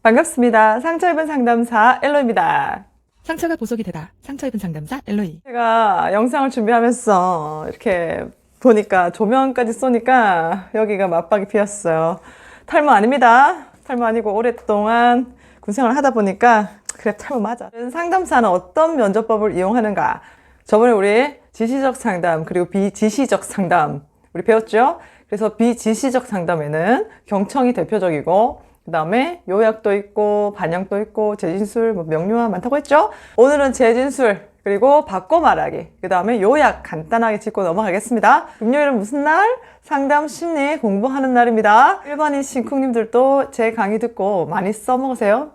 반갑습니다. 상처 입은 상담사 엘로입니다. 상처가 보석이 되다. 상처 입은 상담사 엘로이. 제가 영상을 준비하면서 이렇게 보니까 조명까지 쏘니까 여기가 맞박이 피었어요. 탈모 아닙니다. 탈모 아니고 오랫동안 군생활을 하다 보니까 그래 탈모 맞아. 상담사는 어떤 면접법을 이용하는가? 저번에 우리 지시적 상담 그리고 비지시적 상담 우리 배웠죠? 그래서 비지시적 상담에는 경청이 대표적이고 그 다음에 요약도 있고 반영도 있고 재진술, 명료화 많다고 했죠? 오늘은 재진술 그리고 바꿔 말하기 그 다음에 요약 간단하게 짚고 넘어가겠습니다. 금요일은 무슨 날? 상담 심리 공부하는 날입니다. 일반인 신쿵님들도 제 강의 듣고 많이 써먹으세요.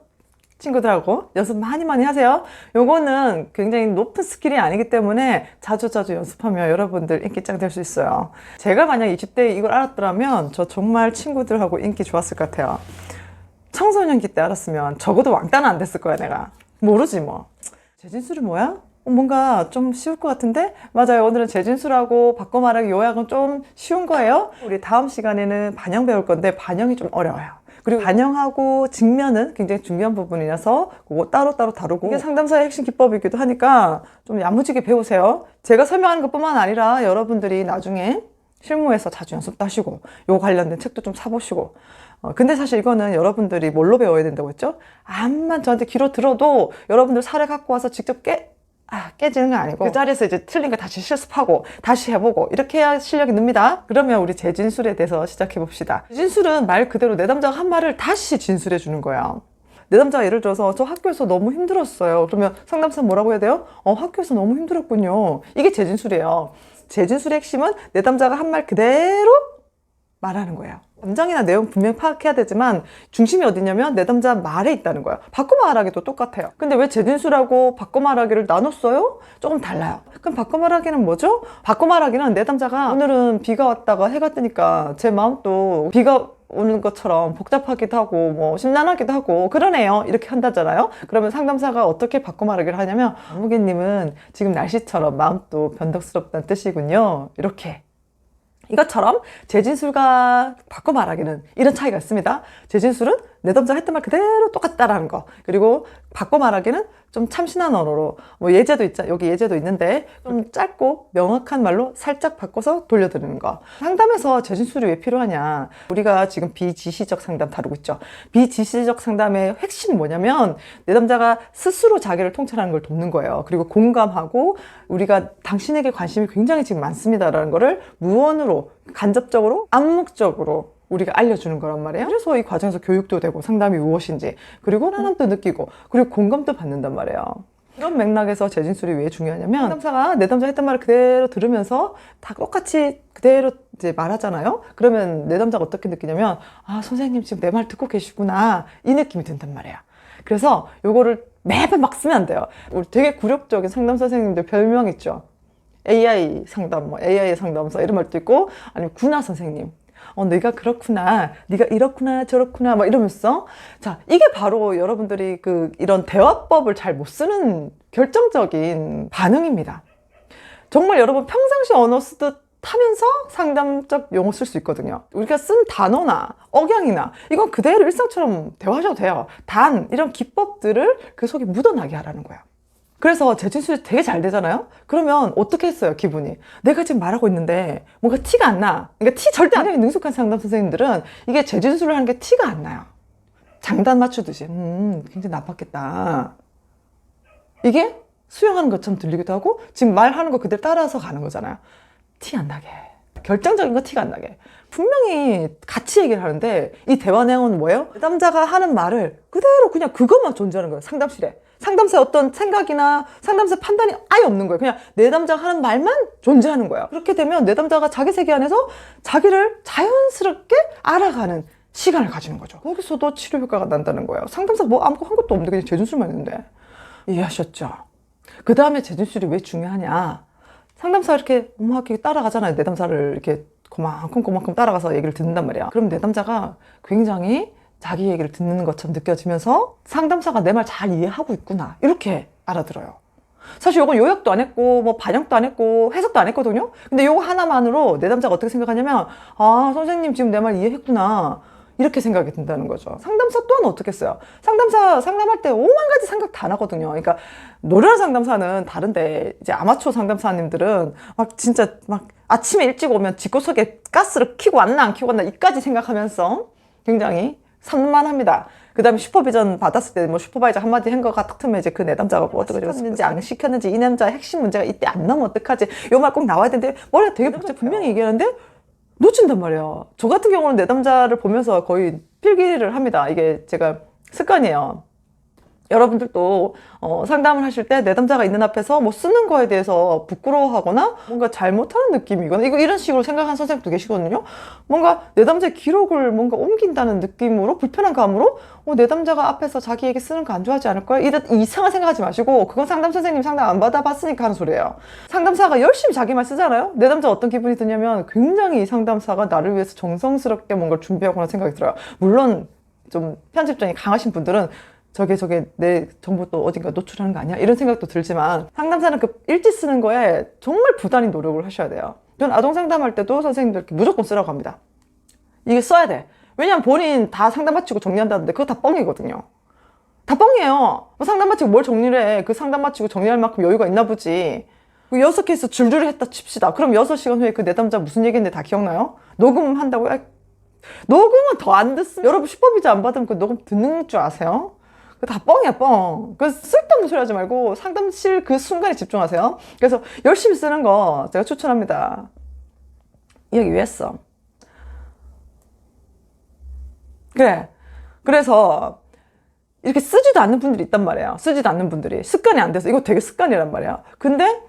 친구들하고 연습 많이 하세요. 요거는 굉장히 높은 스킬이 아니기 때문에 자주 연습하면 여러분들 인기짱 될 수 있어요. 제가 만약 20대에 이걸 알았더라면 저 정말 친구들하고 인기 좋았을 것 같아요. 청소년기 때 알았으면 적어도 왕따는 안 됐을 거야 내가. 모르지 뭐. 재진술이 뭐야? 뭔가 좀 쉬울 것 같은데? 맞아요. 오늘은 재진술하고 바꿔 말하기 요약은 좀 쉬운 거예요. 우리 다음 시간에는 반영 배울 건데 반영이 좀 어려워요. 그리고 반영하고 직면은 굉장히 중요한 부분이라서 그거 따로따로 다루고 이게 상담사의 핵심 기법이기도 하니까 좀 야무지게 배우세요. 제가 설명하는 것뿐만 아니라 여러분들이 나중에 실무에서 자주 연습도 하시고 요 관련된 책도 좀 사보시고 근데 사실 이거는 여러분들이 뭘로 배워야 된다고 했죠? 암만 저한테 귀로 들어도 여러분들 사례 갖고 와서 직접 깨지는 건 아니고 그 자리에서 이제 틀린 거 다시 실습하고 다시 해보고 이렇게 해야 실력이 늡니다. 그러면 우리 재진술에 대해서 시작해 봅시다. 재진술은 말 그대로 내담자가 한 말을 다시 진술해 주는 거예요. 내담자가 예를 들어서 저 학교에서 너무 힘들었어요. 그러면 상담사는 뭐라고 해야 돼요? 학교에서 너무 힘들었군요. 이게 재진술이에요. 재진술의 핵심은 내담자가 한 말 그대로 말하는 거예요. 감정이나 내용 분명히 파악해야 되지만 중심이 어디냐면 내담자 말에 있다는 거예요. 바꿔 말하기도 똑같아요. 근데 왜 재진술하고 바꿔 말하기를 나눴어요? 조금 달라요. 그럼 바꿔 말하기는 뭐죠? 바꿔 말하기는 내담자가 오늘은 비가 왔다가 해가 뜨니까 제 마음도 비가 오는 것처럼 복잡하기도 하고 뭐 심란하기도 하고 그러네요 이렇게 한다잖아요. 그러면 상담사가 어떻게 바꿔 말하기를 하냐면 안무개님은 지금 날씨처럼 마음도 변덕스럽다는 뜻이군요. 이렇게 이것처럼 재진술과 바꿔 말하기는 이런 차이가 있습니다. 재진술은 내담자가 했던 말 그대로 똑같다라는 거. 그리고 바꿔 말하기는 좀 참신한 언어로 뭐 예제도 있죠. 여기 예제도 있는데 좀 짧고 명확한 말로 살짝 바꿔서 돌려드리는 거. 상담에서 재진술이 왜 필요하냐? 우리가 지금 비지시적 상담 다루고 있죠. 비지시적 상담의 핵심이 뭐냐면 내담자가 스스로 자기를 통찰하는 걸 돕는 거예요. 그리고 공감하고 우리가 당신에게 관심이 굉장히 지금 많습니다라는 거를 무언으로 간접적으로 암묵적으로 우리가 알려주는 거란 말이에요. 그래서 이 과정에서 교육도 되고 상담이 무엇인지 그리고 편안함도 느끼고 그리고 공감도 받는단 말이에요. 이런 맥락에서 재진술이 왜 중요하냐면 상담사가 내담자 했던 말을 그대로 들으면서 다 똑같이 그대로 이제 말하잖아요. 그러면 내담자가 어떻게 느끼냐면 아 선생님 지금 내 말 듣고 계시구나 이 느낌이 든단 말이에요. 그래서 요거를 매번 막 쓰면 안 돼요. 우리 되게 굴욕적인 상담 선생님들 별명 있죠. AI 상담, AI 상담사 이런 말도 있고 아니면 구나 선생님. 네가 그렇구나, 네가 이렇구나 저렇구나 막 이러면서 자 이게 바로 여러분들이 이런 대화법을 잘 못 쓰는 결정적인 반응입니다. 정말 여러분 평상시 언어 쓰듯 하면서 상담적 용어 쓸 수 있거든요. 우리가 쓴 단어나 억양이나 이건 그대로 일상처럼 대화하셔도 돼요. 단 이런 기법들을 그 속에 묻어나게 하라는 거예요. 그래서 재진술이 되게 잘 되잖아요? 그러면 어떻게 했어요, 기분이? 내가 지금 말하고 있는데 뭔가 티가 안 나. 그러니까 티 절대 안 나요. 능숙한 상담 선생님들은 이게 재진술을 하는 게 티가 안 나요. 장단 맞추듯이. 굉장히 나빴겠다. 이게 수영하는 것처럼 들리기도 하고 지금 말하는 거 그대로 따라서 가는 거잖아요. 티 안 나게. 결정적인 거 티가 안 나게. 분명히 같이 얘기를 하는데 이 대화 내용은 뭐예요? 남자가 하는 말을 그대로 그냥 그것만 존재하는 거예요, 상담실에. 상담사의 어떤 생각이나 상담사 판단이 아예 없는 거예요. 그냥 내담자가 하는 말만 존재하는 거예요. 그렇게 되면 내담자가 자기 세계 안에서 자기를 자연스럽게 알아가는 시간을 가지는 거죠. 거기서도 치료 효과가 난다는 거예요. 상담사 뭐 아무것도 한 것도 없는데 그냥 재진술만 했는데. 이해하셨죠? 그 다음에 재진술이 왜 중요하냐? 상담사 이렇게 오목하게 따라가잖아요. 내담사를 이렇게 그만큼 따라가서 얘기를 듣는단 말이야. 그럼 내담자가 굉장히 자기 얘기를 듣는 것처럼 느껴지면서 상담사가 내 말 잘 이해하고 있구나 이렇게 알아들어요. 사실 이건 요약도 안 했고 뭐 반영도 안 했고 해석도 안 했거든요. 근데 이거 하나만으로 내담자가 어떻게 생각하냐면 아 선생님 지금 내 말 이해했구나 이렇게 생각이 든다는 거죠. 상담사 또한 어떻겠어요? 상담사 상담할 때 5만 가지 생각 다 나거든요. 그러니까 노련한 상담사는 다른데 이제 아마추어 상담사님들은 막 진짜 막 아침에 일찍 오면 집구석에 가스를 켜고 왔나 안 켜고 왔나 이까지 생각하면서 굉장히 산만합니다. 그 다음에 슈퍼비전 받았을 때 뭐 슈퍼바이저 한마디 한 거 같으면 이제 그 내담자가 뭐 어떻게 시켰는지 안 시켰는지 이 남자 핵심 문제가 이때 안 나오면 어떡하지? 요 말 꼭 나와야 되는데 머리가 되게 복잡해. 분명히 얘기하는데 놓친단 말이에요. 저 같은 경우는 내담자를 보면서 거의 필기를 합니다. 이게 제가 습관이에요. 여러분들도 상담을 하실 때 내담자가 있는 앞에서 뭐 쓰는 거에 대해서 부끄러워하거나 뭔가 잘못하는 느낌이거나 이런 식으로 생각하는 선생님도 계시거든요. 뭔가 내담자의 기록을 뭔가 옮긴다는 느낌으로 불편한 감으로 내담자가 앞에서 자기 얘기 쓰는 거 안 좋아하지 않을까요? 이런 이상한 생각하지 마시고 그건 상담 선생님 상담 안 받아봤으니까 하는 소리예요. 상담사가 열심히 자기 말 쓰잖아요. 내담자 어떤 기분이 드냐면 굉장히 이 상담사가 나를 위해서 정성스럽게 뭔가를 준비하거나 생각이 들어요. 물론 좀 편집성이 강하신 분들은 저게 내 정보 또 어딘가 노출하는 거 아니야? 이런 생각도 들지만 상담사는 그 일지 쓰는 거에 정말 부단히 노력을 하셔야 돼요. 전 아동 상담할 때도 선생님들께 무조건 쓰라고 합니다. 이게 써야 돼. 왜냐면 본인 다 상담 마치고 정리한다는데 그거 다 뻥이거든요. 다 뻥이에요. 뭐 상담 마치고 뭘 정리를 해. 그 상담 마치고 정리할 만큼 여유가 있나 보지. 6케이스 줄줄이 했다 칩시다. 그럼 6시간 후에 그 내담자 무슨 얘기인데 다 기억나요? 녹음한다고요? 녹음은 더 안 듣습니다. 여러분 슈퍼비전 안 받으면 그 녹음 듣는 줄 아세요? 다 뻥이야, 뻥. 그 쓸데없는 소리 하지 말고 상담실 그 순간에 집중하세요. 그래서 열심히 쓰는 거 제가 추천합니다. 여기 왜 했어? 그래. 그래서 이렇게 쓰지도 않는 분들이 있단 말이에요. 쓰지도 않는 분들이. 습관이 안 돼서. 이거 되게 습관이란 말이야. 근데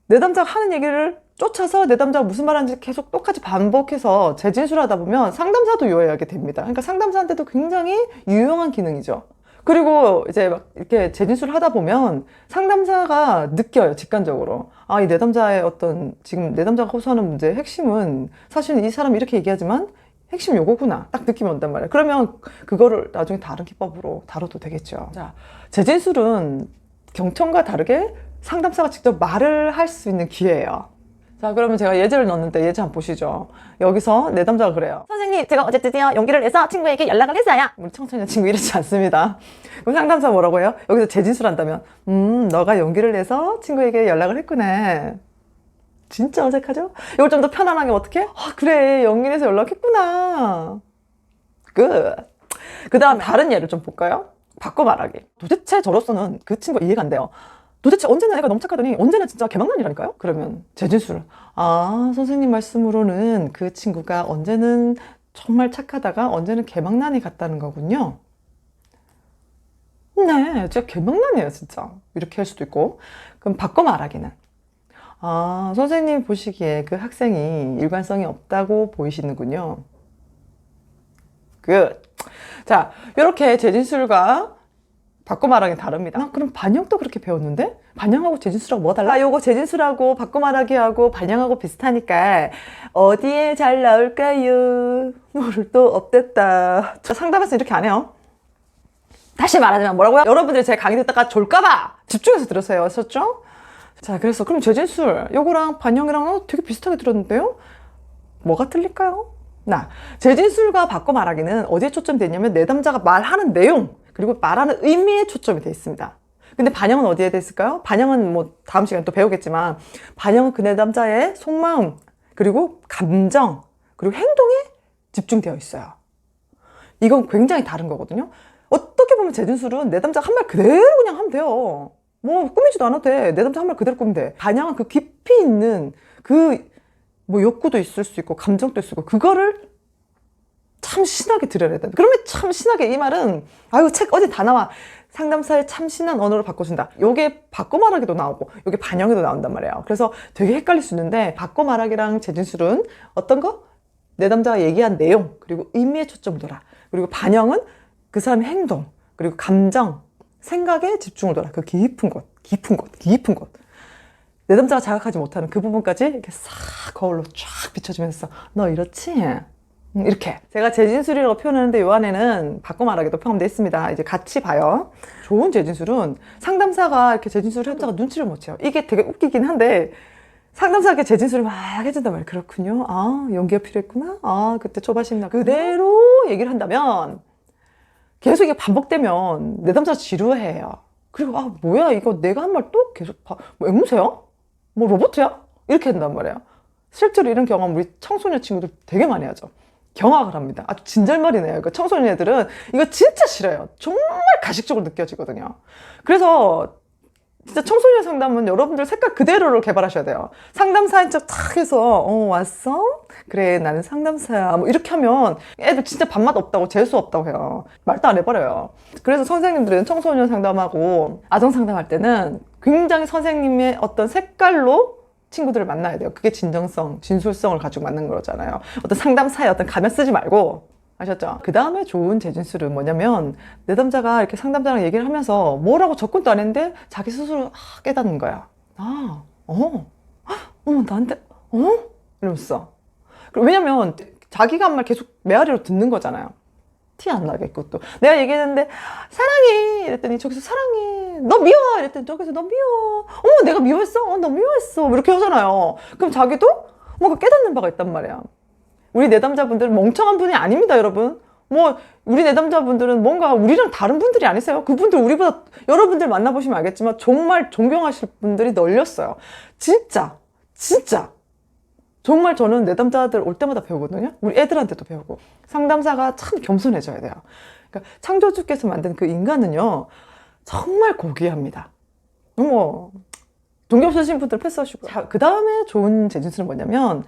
내담자가 하는 얘기를 쫓아서 내담자가 무슨 말하는지 계속 똑같이 반복해서 재진술하다 보면 상담사도 유해하게 됩니다. 그러니까 상담사한테도 굉장히 유용한 기능이죠. 그리고 이제 막 이렇게 재진술을 하다 보면 상담사가 느껴요, 직관적으로. 이 내담자의 지금 내담자가 호소하는 문제의 핵심은 사실은 이 사람이 이렇게 얘기하지만 핵심 요거구나. 딱 느낌이 온단 말이에요. 그러면 그거를 나중에 다른 기법으로 다뤄도 되겠죠. 자, 재진술은 경청과 다르게 상담사가 직접 말을 할 수 있는 기회예요. 자, 그러면 제가 예제를 넣었는데 예제 한번 보시죠. 여기서 내담자가 그래요. 선생님, 제가 어제 드디어 용기를 내서 친구에게 연락을 했어요. 우리 청소년 친구 이러지 않습니다. 그럼 상담사 뭐라고 해요? 여기서 재진술 한다면 너가 용기를 내서 친구에게 연락을 했구나. 진짜 어색하죠? 이걸 좀 더 편안하게 어떻게? 그래, 용기 내서 연락했구나. 그 다음 다른 예를 좀 볼까요? 바꿔 말하기. 도대체 저로서는 그 친구가 이해가 안 돼요. 도대체 언제는 애가 너무 착하더니 언제는 진짜 개망난이라니까요? 그러면 재진술. 선생님 말씀으로는 그 친구가 언제는 정말 착하다가 언제는 개망난이 같다는 거군요. 네, 진짜 개망난이에요, 진짜. 이렇게 할 수도 있고. 그럼 바꿔 말하기는. 선생님이 보시기에 그 학생이 일관성이 없다고 보이시는군요. 자, 이렇게 재진술과 바꿔 말하기 다릅니다. 그럼 반영도 그렇게 배웠는데? 반영하고 재진술하고 뭐 달라? 요거 재진술하고 바꿔 말하기하고 반영하고 비슷하니까 어디에 잘 나올까요? 뭐를 또 업됐다. 저 상담에서 이렇게 안 해요. 다시 말하자면 뭐라고요? 여러분들이 제 강의 듣다가 졸까봐 집중해서 들으세요. 하셨죠? 자, 그래서 그럼 재진술 요거랑 반영이랑 되게 비슷하게 들었는데요? 뭐가 틀릴까요? 재진술과 바꿔 말하기는 어디에 초점이 되냐면 내담자가 말하는 내용 그리고 말하는 의미에 초점이 되어 있습니다. 근데 반영은 어디에 돼 있을까요? 반영은 뭐 다음 시간에 또 배우겠지만 반영은 그 내담자의 속마음 그리고 감정 그리고 행동에 집중되어 있어요. 이건 굉장히 다른 거거든요. 어떻게 보면 재진술은 내담자가 한 말 그대로 그냥 하면 돼요. 뭐 꾸미지도 않아도 돼. 내담자 한 말 그대로 꾸미면 돼. 반영은 그 깊이 있는 뭐 욕구도 있을 수 있고 감정도 있을 수 있고 그거를 참 신하게 들여야 돼. 그러면 참 신하게 이 말은 책 어디 다 나와. 상담사의 참 신한 언어로 바꿔준다. 요게 바꿔 말하기도 나오고 요게 반영에도 나온단 말이에요. 그래서 되게 헷갈릴 수 있는데 바꿔 말하기랑 재진술은 어떤 거? 내담자가 얘기한 내용 그리고 의미에 초점을 둬라. 그리고 반영은 그 사람의 행동 그리고 감정 생각에 집중을 둬라. 그 깊은 곳 내담자가 자각하지 못하는 그 부분까지 이렇게 싹 거울로 쫙 비춰주면서 너 이렇지? 이렇게 제가 재진술이라고 표현하는데 요 안에는 바꿔 말하기도 포함되어 있습니다. 이제 같이 봐요. 좋은 재진술은 상담사가 이렇게 재진술을 했다가 눈치를 못 채요. 이게 되게 웃기긴 한데 상담사에게 재진술을 막 해준단 말이에요. 그렇군요. 아, 연기가 필요했구나. 아, 그때 초바심 나. 그대로 얘기를 한다면 계속 이게 반복되면 내담자가 지루해요. 그리고 아, 뭐야 이거 내가 한 말 또 계속 뭐 앵무새야? 뭐 로봇이야? 이렇게 한단 말이에요. 실제로 이런 경험 우리 청소년 친구들 되게 많이 하죠. 경악을 합니다. 아주 진절머리네요. 그러니까 청소년 애들은 이거 진짜 싫어요. 정말 가식적으로 느껴지거든요. 그래서 진짜 청소년 상담은 여러분들 색깔 그대로를 개발하셔야 돼요. 상담사인 척 탁 해서 왔어? 그래 나는 상담사야 뭐 이렇게 하면 애들 진짜 밥맛 없다고 재수 없다고 해요. 말도 안 해버려요. 그래서 선생님들은 청소년 상담하고 아동 상담할 때는 굉장히 선생님의 어떤 색깔로 친구들을 만나야 돼요. 그게 진정성, 진솔성을 가지고 만난 거잖아요. 어떤 상담사의 어떤 가면 쓰지 말고. 아셨죠? 그 다음에 좋은 재진술은 뭐냐면 내담자가 이렇게 상담자랑 얘기를 하면서 뭐라고 접근도 안 했는데 자기 스스로 깨닫는 거야. 나한테 이러면서. 왜냐면 자기가 한 말 계속 메아리로 듣는 거잖아요. 티 안 나겠고 또 내가 얘기했는데 사랑해 이랬더니 저기서 사랑해 너 미워 이랬더니 저기서 너 미워 내가 미워했어? 너 미워했어 이렇게 하잖아요. 그럼 자기도 뭔가 깨닫는 바가 있단 말이야. 우리 내담자분들은 멍청한 분이 아닙니다, 여러분. 뭐 우리 내담자분들은 뭔가 우리랑 다른 분들이 아니세요. 그분들 우리보다 여러분들 만나보시면 알겠지만 정말 존경하실 분들이 널렸어요. 진짜 정말 저는 내담자들 올 때마다 배우거든요. 우리 애들한테도 배우고. 상담사가 참 겸손해져야 돼요. 그러니까 창조주께서 만든 그 인간은요 정말 고귀합니다. 뭐 동기 없으신 분들 패스하시고. 자, 그 다음에 좋은 재진술은 뭐냐면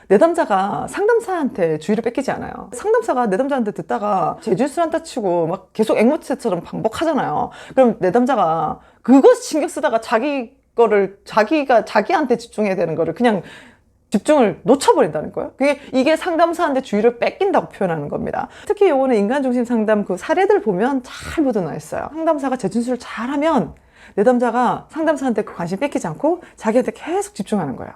내담자가 상담사한테 주의를 뺏기지 않아요. 상담사가 내담자한테 듣다가 재진술 한타 치고 막 계속 앵무새처럼 반복하잖아요. 그럼 내담자가 그거 신경 쓰다가 자기 거를 자기한테 집중해야 되는 거를 그냥 집중을 놓쳐버린다는 거예요. 이게 상담사한테 주의를 뺏긴다고 표현하는 겁니다. 특히 요거는 인간중심 상담 그 사례들 보면 잘 묻어나 있어요. 상담사가 재진술을 잘하면 내담자가 상담사한테 그 관심 뺏기지 않고 자기한테 계속 집중하는 거예요.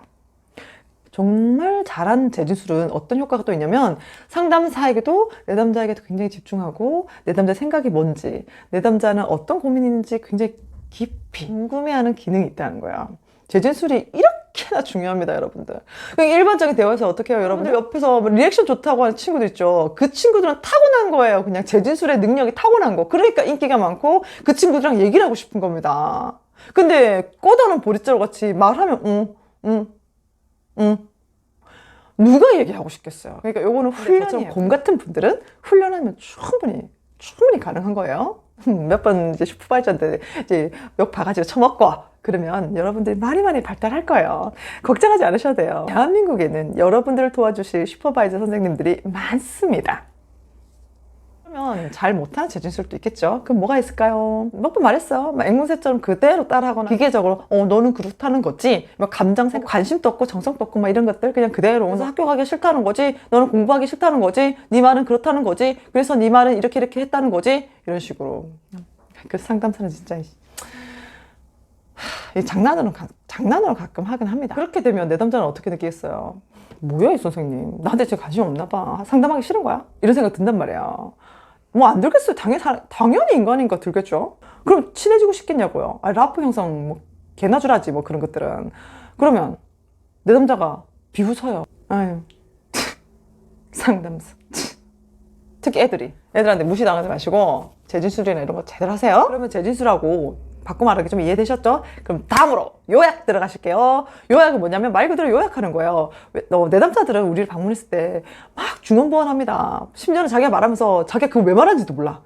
정말 잘한 재진술은 어떤 효과가 또 있냐면 상담사에게도 내담자에게도 굉장히 집중하고 내담자 생각이 뭔지 내담자는 어떤 고민이 있는지 굉장히 깊이 궁금해하는 기능이 있다는 거예요. 재진술이 이렇게나 중요합니다, 여러분들. 일반적인 대화에서 어떻게 해요? 여러분들 옆에서 리액션 좋다고 하는 친구들 있죠. 그 친구들은 타고난 거예요. 그냥 재진술의 능력이 타고난 거. 그러니까 인기가 많고 그 친구들이랑 얘기를 하고 싶은 겁니다. 근데 꺼다놓은 보릿자루 같이 말하면 누가 얘기하고 싶겠어요. 그러니까 요거는 훈련이에요. 곰 같은 분들은 훈련하면 충분히 가능한 거예요. 몇 번 이제 슈퍼바이저한테 이제 몇 바가지로 쳐먹고 그러면 여러분들이 많이 발달할 거예요. 걱정하지 않으셔도 돼요. 대한민국에는 여러분들을 도와주실 슈퍼바이저 선생님들이 많습니다. 그러면 잘 못하는 재진술도 있겠죠. 그럼 뭐가 있을까요? 몇 번 말했어요. 막 앵무새처럼 그대로 따라하거나 기계적으로 너는 그렇다는 거지. 막 감정 생각, 관심도 없고 정성도 없고 막 이런 것들 그냥 그대로 그래서 학교 가기 싫다는 거지. 너는 공부하기 싫다는 거지. 네 말은 그렇다는 거지. 그래서 네 말은 이렇게 했다는 거지. 이런 식으로. 그 상담사는 진짜 장난으로 가끔 하긴 합니다. 그렇게 되면 내담자는 어떻게 느끼겠어요? 뭐야 이 선생님 나한테 진짜 관심 없나 봐. 상담하기 싫은 거야? 이런 생각 든단 말이야. 뭐 안 들겠어요. 당연히 인간이니까 들겠죠. 그럼 친해지고 싶겠냐고요. 라프 형성 뭐 개나 주라지 뭐 그런 것들은. 그러면 내담자가 비웃어요. 아유 상담사 특히 애들한테 무시당하지 마시고 재진술이나 이런 거 제대로 하세요. 그러면 재진술하고 바꿔 말하기 좀 이해되셨죠? 그럼 다음으로 요약 들어가실게요. 요약은 뭐냐면 말 그대로 요약하는 거예요. 내담자들은 우리를 방문했을 때 막 중언부언합니다. 심지어는 자기가 말하면서 자기가 그걸 왜 말하는지도 몰라.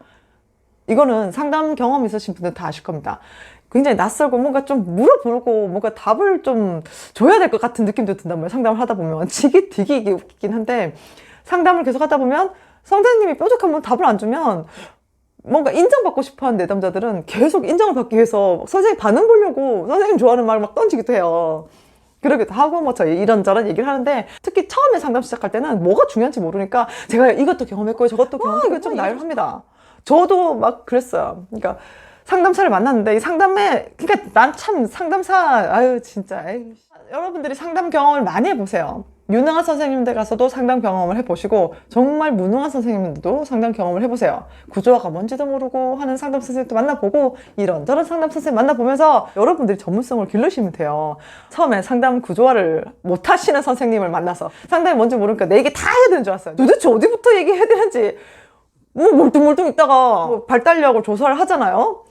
이거는 상담 경험 있으신 분들은 다 아실 겁니다. 굉장히 낯설고 뭔가 좀 물어보고 뭔가 답을 좀 줘야 될 것 같은 느낌도 든단 말이에요. 상담을 하다 보면 되게 웃기긴 한데 상담을 계속 하다 보면 선생님이 뾰족한 답을 안 주면 뭔가 인정받고 싶어하는 내담자들은 계속 인정을 받기 위해서 선생님 반응 보려고 선생님 좋아하는 말을 막 던지기도 해요. 그러기도 하고 뭐 저희 이런저런 얘기를 하는데 특히 처음에 상담 시작할 때는 뭐가 중요한지 모르니까 제가 이것도 경험했고 저것도 경험했고 이거 좀 나열합니다. 저도 막 그랬어요. 그러니까 상담사를 만났는데 이 상담에 그러니까 난 참 상담사 진짜 여러분들이 상담 경험을 많이 해보세요. 유능한 선생님들 가서도 상담 경험을 해보시고 정말 무능한 선생님들도 상담 경험을 해보세요. 구조화가 뭔지도 모르고 하는 상담 선생님도 만나보고 이런저런 상담 선생님 만나보면서 여러분들이 전문성을 기르시면 돼요. 처음에 상담 구조화를 못하시는 선생님을 만나서 상담이 뭔지 모르니까 내 얘기 다 해야 되는 줄 알았어요. 도대체 어디부터 얘기해야 되는지 뭐 멀뚱멀뚱 있다가 뭐 발달력을 조사를 하잖아요.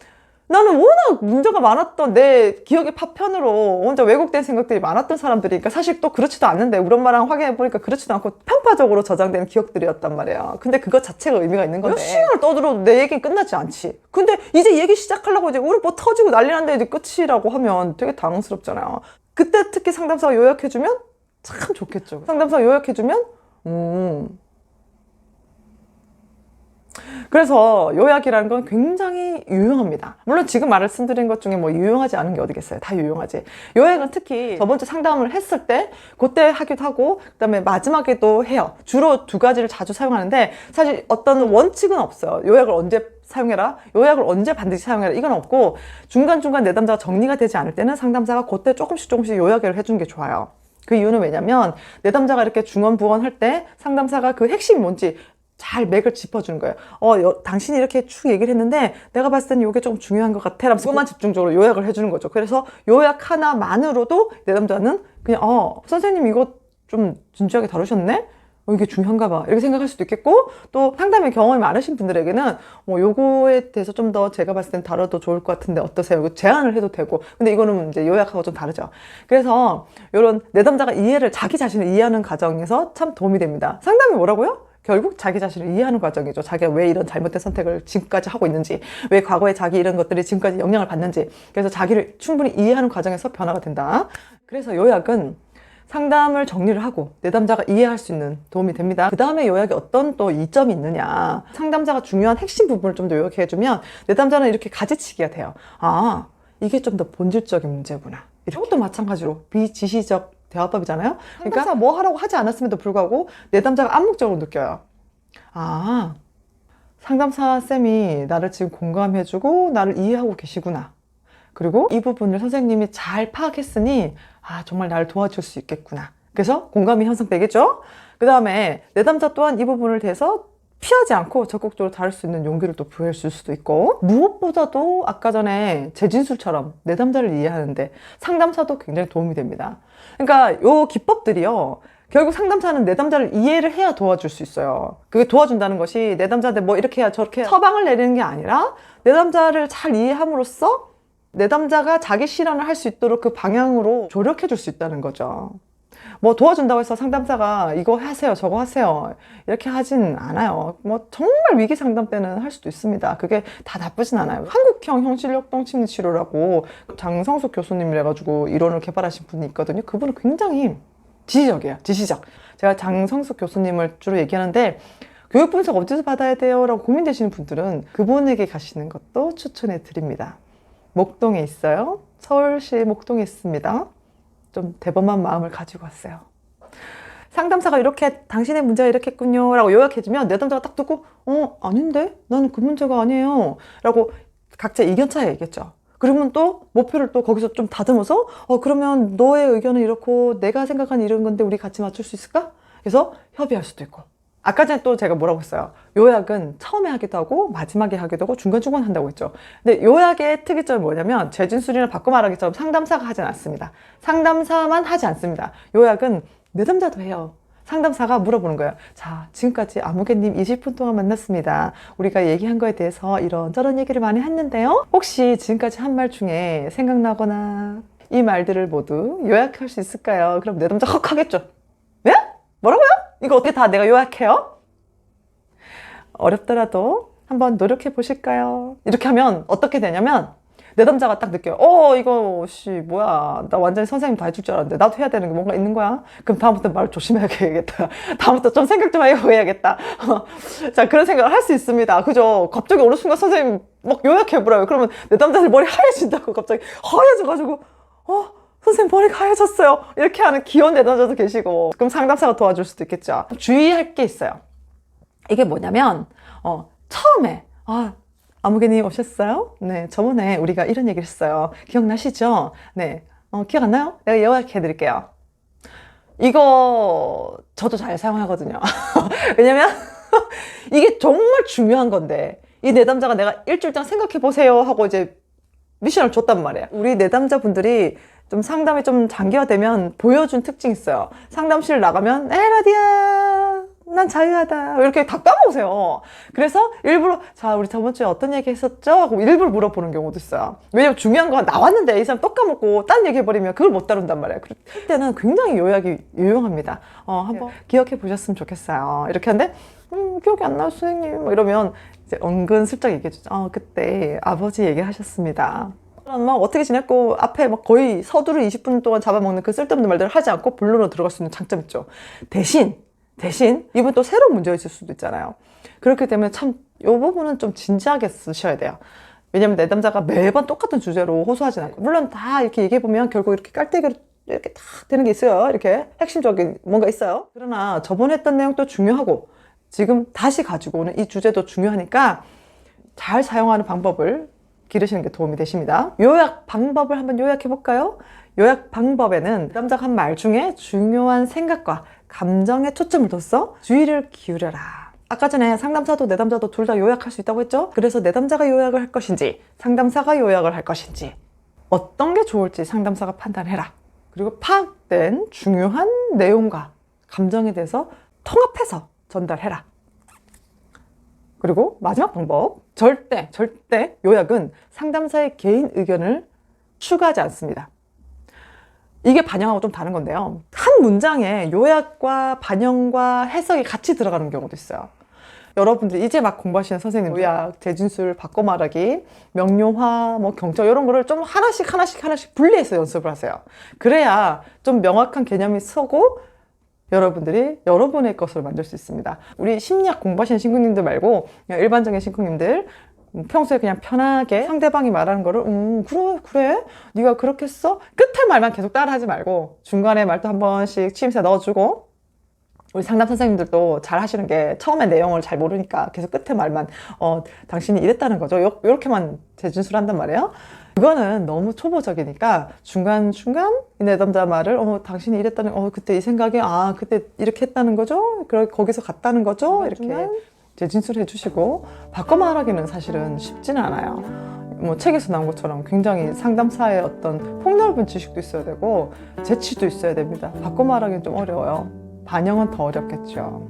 나는 워낙 문제가 많았던 내 기억의 파편으로 혼자 왜곡된 생각들이 많았던 사람들이니까 사실 또 그렇지도 않는데 우리 엄마랑 확인해보니까 그렇지도 않고 편파적으로 저장된 기억들이었단 말이야. 근데 그것 자체가 의미가 있는 건데 몇 시간을 떠들어도 내 얘기는 끝나지 않지. 근데 이제 얘기 시작하려고 이제 우리 뭐 터지고 난리 난데 이제 끝이라고 하면 되게 당황스럽잖아요. 그때 특히 상담사가 요약해주면 참 좋겠죠. 상담사가 요약해주면 그래서 요약이라는 건 굉장히 유용합니다. 물론 지금 말씀드린 것 중에 뭐 유용하지 않은 게 어디겠어요. 다 유용하지. 요약은 특히 저번 주 상담을 했을 때 그때 하기도 하고 그다음에 마지막에도 해요. 주로 두 가지를 자주 사용하는데 사실 어떤 원칙은 없어요. 요약을 언제 사용해라, 요약을 언제 반드시 사용해라 이건 없고 중간중간 내담자가 정리가 되지 않을 때는 상담사가 그때 조금씩 요약을 해주는 게 좋아요. 그 이유는 왜냐면 내담자가 이렇게 중언부언 할 때 상담사가 그 핵심이 뭔지 잘 맥을 짚어주는 거예요. 당신이 이렇게 쭉 얘기를 했는데 내가 봤을 때는 이게 좀 중요한 것 같아 라면서 그것만 집중적으로 요약을 해주는 거죠. 그래서 요약 하나만으로도 내담자는 그냥 선생님 이거 좀 진지하게 다루셨네? 이게 중요한가 봐 이렇게 생각할 수도 있겠고 또 상담에 경험이 많으신 분들에게는 요거에 대해서 좀 더 제가 봤을 땐 다뤄도 좋을 것 같은데 어떠세요? 이거 제안을 해도 되고 근데 이거는 이제 요약하고 좀 다르죠. 그래서 이런 내담자가 자기 자신을 이해하는 과정에서 참 도움이 됩니다. 상담이 뭐라고요? 결국 자기 자신을 이해하는 과정이죠. 자기가 왜 이런 잘못된 선택을 지금까지 하고 있는지, 왜 과거에 자기 이런 것들이 지금까지 영향을 받는지, 그래서 자기를 충분히 이해하는 과정에서 변화가 된다. 그래서 요약은 상담을 정리를 하고 내담자가 이해할 수 있는 도움이 됩니다. 그 다음에 요약에 어떤 또 이점이 있느냐. 상담자가 중요한 핵심 부분을 좀 더 요약해주면 내담자는 이렇게 가지치기가 돼요. 이게 좀 더 본질적인 문제구나. 이것도 마찬가지로 비지시적 대화법이잖아요. 그러니까 뭐 하라고 하지 않았음에도 불구하고 내담자가 암묵적으로 느껴요. 상담사 쌤이 나를 지금 공감해주고 나를 이해하고 계시구나. 그리고 이 부분을 선생님이 잘 파악했으니 정말 나를 도와줄 수 있겠구나. 그래서 공감이 형성되겠죠. 그 다음에 내담자 또한 이 부분을 대해서 피하지 않고 적극적으로 다룰 수 있는 용기를 또 부여해 줄 수도 있고 무엇보다도 아까 전에 제 진술처럼 내담자를 이해하는데 상담사도 굉장히 도움이 됩니다. 그러니까 요 기법들이요 결국 상담사는 내담자를 이해를 해야 도와줄 수 있어요. 그게 도와준다는 것이 내담자한테 뭐 이렇게 해야 저렇게 해야 처방을 내리는 게 아니라 내담자를 잘 이해함으로써 내담자가 자기 실현을 할 수 있도록 그 방향으로 조력해 줄 수 있다는 거죠. 뭐 도와준다고 해서 상담사가 이거 하세요 저거 하세요 이렇게 하진 않아요. 뭐 정말 위기 상담 때는 할 수도 있습니다. 그게 다 나쁘진 않아요. 한국형 형실협동 심리치료라고 장성숙 교수님이래 가지고 이론을 개발하신 분이 있거든요. 그분은 굉장히 지시적이에요. 지시적. 제가 장성숙 교수님을 주로 얘기하는데 교육 분석 어디서 받아야 돼요? 라고 고민되시는 분들은 그분에게 가시는 것도 추천해 드립니다. 목동에 있어요. 서울시 목동에 있습니다. 좀 대범한 마음을 가지고 왔어요. 상담사가 이렇게 당신의 문제가 이렇겠군요 라고 요약해주면 내담자가 딱 듣고 아닌데? 나는 그 문제가 아니에요 라고 각자 의견차에 얘기했죠. 그러면 또 목표를 또 거기서 좀 다듬어서 그러면 너의 의견은 이렇고 내가 생각한 이런 건데 우리 같이 맞출 수 있을까? 그래서 협의할 수도 있고 아까 전에 또 제가 뭐라고 했어요. 요약은 처음에 하기도 하고 마지막에 하기도 하고 중간중간 한다고 했죠. 근데 요약의 특이점이 뭐냐면 재진술이나 바꿔 말하기처럼 상담사가 하진 않습니다. 상담사만 하지 않습니다. 요약은 내담자도 해요. 상담사가 물어보는 거예요. 자, 지금까지 아무개님 20분 동안 만났습니다. 우리가 얘기한 거에 대해서 이런저런 얘기를 많이 했는데요. 혹시 지금까지 한 말 중에 생각나거나 이 말들을 모두 요약할 수 있을까요? 그럼 내담자 헉 하겠죠. 네? 뭐라고요? 이거 어떻게 다 내가 요약해요? 어렵더라도 한번 노력해 보실까요? 이렇게 하면 어떻게 되냐면 내담자가 딱 느껴요. 이거 뭐야 나 완전히 선생님 다 해줄 줄 알았는데 나도 해야 되는 게 뭔가 있는 거야? 그럼 다음부터 말 조심해야겠다. 다음부터 좀 생각 좀 하고 해야겠다. 자, 그런 생각을 할 수 있습니다. 그죠? 갑자기 어느 순간 선생님 막 요약해보라요. 그러면 내담자들 머리 하얘진다고 갑자기 하얘져가지고 선생님 머리가 하얘졌어요 이렇게 하는 귀여운 내담자도 계시고 그럼 상담사가 도와줄 수도 있겠죠. 주의할 게 있어요. 이게 뭐냐면 처음에 아무개님 오셨어요? 네, 저번에 우리가 이런 얘기를 했어요. 기억나시죠? 네, 기억 안 나요? 내가 요약해 드릴게요. 이거 저도 잘 사용하거든요. 왜냐면 이게 정말 중요한 건데 이 내담자가 내가 일주일장 생각해 보세요 하고 이제 미션을 줬단 말이에요. 우리 내담자분들이 좀 상담이 좀 장기화되면 보여준 특징이 있어요. 상담실 나가면 에라디야 난 자유하다 이렇게 다 까먹으세요. 그래서 일부러 자 우리 저번 주에 어떤 얘기 했었죠? 하고 일부러 물어보는 경우도 있어요. 왜냐면 중요한 건 나왔는데 이 사람 또 까먹고 딴 얘기 해버리면 그걸 못 다룬단 말이에요. 그때는 굉장히 요약이 유용합니다. 한번 기억해 보셨으면 좋겠어요. 이렇게 하는데 기억이 안 나요 선생님 뭐 이러면 이제 은근슬쩍 얘기해주죠. 그때 아버지 얘기하셨습니다. 막 어떻게 지냈고 앞에 막 거의 서두를 20분 동안 잡아먹는 그 쓸데없는 말들을 하지 않고 본론으로 들어갈 수 있는 장점 있죠. 대신 이분 또 새로운 문제가 있을 수도 있잖아요. 그렇기 때문에 참 이 부분은 좀 진지하게 쓰셔야 돼요. 왜냐면 내담자가 매번 똑같은 주제로 호소하진 않고 물론 다 이렇게 얘기해보면 결국 이렇게 깔때기로 이렇게 딱 되는 게 있어요. 이렇게 핵심적인 뭔가 있어요. 그러나 저번에 했던 내용도 중요하고 지금 다시 가지고 오는 이 주제도 중요하니까 잘 사용하는 방법을 기르시는 게 도움이 되십니다. 요약 방법을 한번 요약해 볼까요? 요약 방법에는 내담자가 한 말 중에 중요한 생각과 감정에 초점을 뒀어 주의를 기울여라. 아까 전에 상담사도 내담자도 둘 다 요약할 수 있다고 했죠? 그래서 내담자가 요약을 할 것인지 상담사가 요약을 할 것인지 어떤 게 좋을지 상담사가 판단해라. 그리고 파악된 중요한 내용과 감정에 대해서 통합해서 전달해라. 그리고 마지막 방법, 절대 요약은 상담사의 개인 의견을 추가하지 않습니다. 이게 반영하고 좀 다른 건데요. 한 문장에 요약과 반영과 해석이 같이 들어가는 경우도 있어요. 여러분들 이제 막 공부하시는 선생님 요약, 재진술, 바꿔 말하기, 명료화, 뭐 경청 이런 거를 좀 하나씩 분리해서 연습을 하세요. 그래야 좀 명확한 개념이 서고 여러분들이 여러분의 것으로 만들 수 있습니다. 우리 심리학 공부하시는 신국님들 말고 그냥 일반적인 신국님들 평소에 그냥 편하게 상대방이 말하는 거를 그래 네가 그렇게 했어? 끝에 말만 계속 따라하지 말고 중간에 말도 한 번씩 취임새 넣어주고 우리 상담 선생님들도 잘 하시는 게 처음에 내용을 잘 모르니까 계속 끝에 말만 당신이 이랬다는 거죠. 이렇게만 재진술한단 말이에요. 그거는 너무 초보적이니까 중간중간 이 내담자 말을 당신이 이랬다는 그때 이 생각에 그때 이렇게 했다는 거죠? 거기서 갔다는 거죠? 이렇게 재진술 해주시고 바꿔 말하기는 사실은 쉽지는 않아요. 뭐 책에서 나온 것처럼 굉장히 상담사의 어떤 폭넓은 지식도 있어야 되고 재치도 있어야 됩니다. 바꿔 말하기는 좀 어려워요. 반영은 더 어렵겠죠.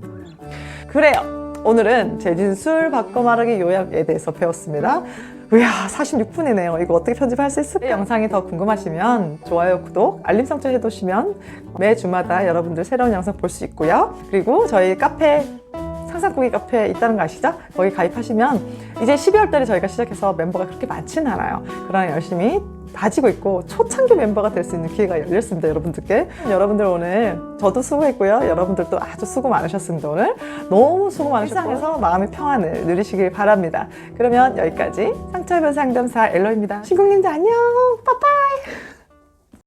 그래요. 오늘은 재진술 바꿔 말하기 요약에 대해서 배웠습니다. 이야 46분이네요. 이거 어떻게 편집할 수 있을까요? 영상이 더 궁금하시면 좋아요, 구독, 알림 설정 해두시면 매주마다 여러분들 새로운 영상 볼 수 있고요. 그리고 저희 카페 상상꾸기 카페 있다는 거 아시죠? 거기 가입하시면 이제 12월 달에 저희가 시작해서 멤버가 그렇게 많지는 않아요. 그러나 열심히 다지고 있고 초창기 멤버가 될 수 있는 기회가 열렸습니다. 여러분들께. 여러분들 오늘 저도 수고했고요. 여러분들도 아주 수고 많으셨습니다. 오늘 너무 수고 많으셨고 일상에서 마음의 평안을 누리시길 바랍니다. 그러면 여기까지 상처 입은 상담사 엘로입니다. 신국님들 안녕. 빠빠이.